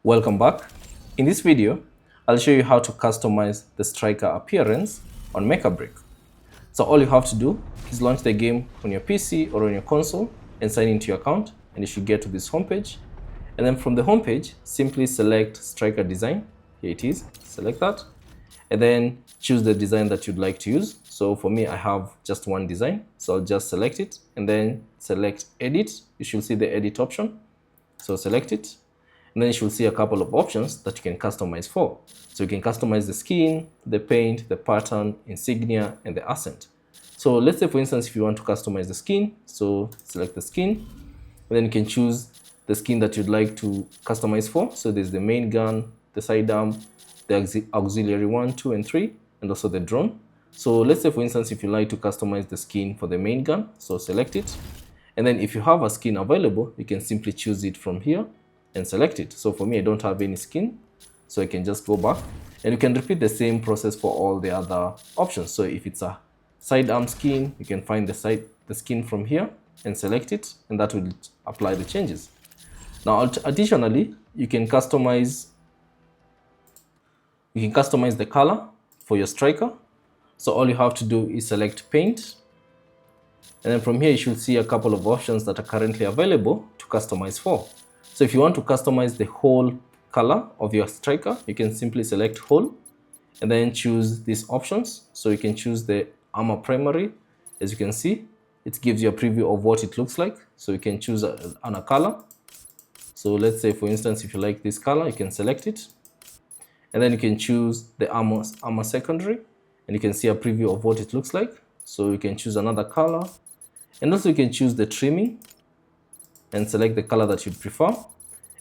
Welcome back. In this video, I'll show you how to customize the striker appearance on Mecha BREAK. So all you have to do is launch the game on your PC or on your console and sign into your account, and you should get to this homepage. And then from the homepage, simply select striker design. Here it is, select that. And then choose the design that you'd like to use. So for me, I have just one design. So I'll just select it and then select edit. You should see the edit option. So select it. And then you should see a couple of options that you can customize for. So you can customize the skin, the paint, the pattern, insignia, and the accent. So let's say, for instance, if you want to customize the skin, so select the skin, and then you can choose the skin that you'd like to customize for. So there's the main gun, the sidearm, the auxiliary 1, 2, and 3, and also the drone. So let's say, for instance, if you like to customize the skin for the main gun, so select it. And then if you have a skin available, you can simply choose it from here and select it. So for me, I don't have any skin, so I can just go back, and you can repeat the same process for all the other options. So if it's a sidearm skin, you can find the skin from here and select it, and that will apply the changes. Now, additionally, you can customize the color for your striker. So all you have to do is select paint, and then from here you should see a couple of options that are currently available to customize for. So if you want to customize the whole color of your striker, you can simply select whole and then choose these options. So you can choose the armor primary. As you can see, it gives you a preview of what it looks like. So you can choose a color. So let's say, for instance, if you like this color, you can select it. And then you can choose the armor secondary, and you can see a preview of what it looks like. So you can choose another color, and also you can choose the trimming and select the color that you prefer.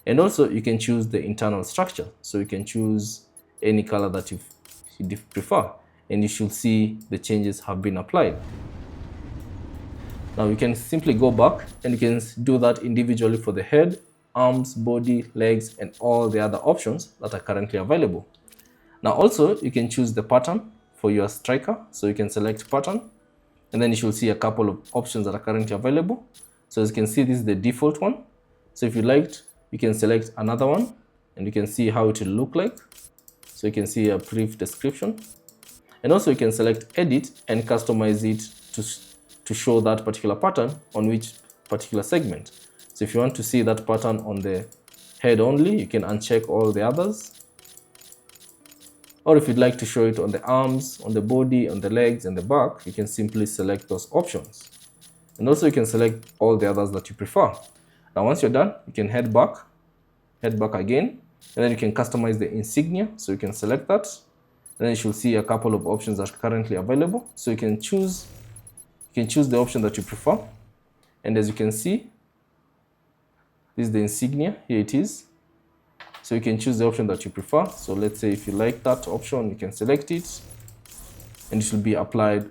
And also you can choose the internal structure. So you can choose any color that you prefer, and you should see the changes have been applied. Now you can simply go back and you can do that individually for the head, arms, body, legs, and all the other options that are currently available. Now also you can choose the pattern for your striker. So you can select pattern, and then you should see a couple of options that are currently available. So as you can see, this is the default one. So if you liked, you can select another one, and you can see how it will look like. So you can see a brief description, and also you can select edit and customize it to show that particular pattern on which particular segment. So if you want to see that pattern on the head only, you can uncheck all the others. Or if you'd like to show it on the arms, on the body, on the legs, and the back, you can simply select those options. And also you can select all the others that you prefer. Now once you're done, you can head back again, and then you can customize the insignia. So you can select that, and then you should see a couple of options that are currently available. So you can choose the option that you prefer. And as you can see, this is the insignia, here it is. So you can choose the option that you prefer. So let's say if you like that option, you can select it, and it will be applied.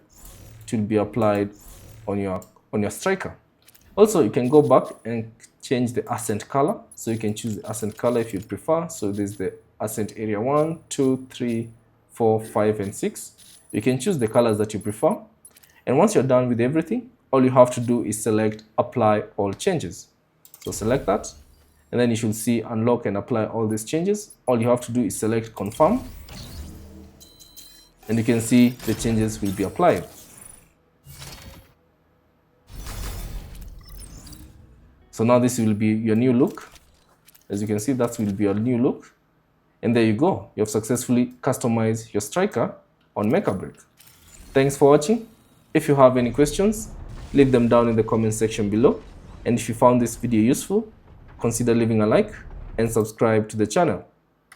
It will be applied on your striker. Also, you can go back and change the accent color. So you can choose the accent color if you prefer. So there's the accent area 1, 2, 3, 4, 5, and 6. You can choose the colors that you prefer. And once you're done with everything, all you have to do is select apply all changes. So select that, and then you should see unlock and apply all these changes. All you have to do is select confirm, and you can see the changes will be applied. So now this will be your new look. As you can see, that will be your new look. And there you go. You have successfully customized your striker on Mecha BREAK. Thanks for watching. If you have any questions, leave them down in the comment section below. And if you found this video useful, consider leaving a like and subscribe to the channel.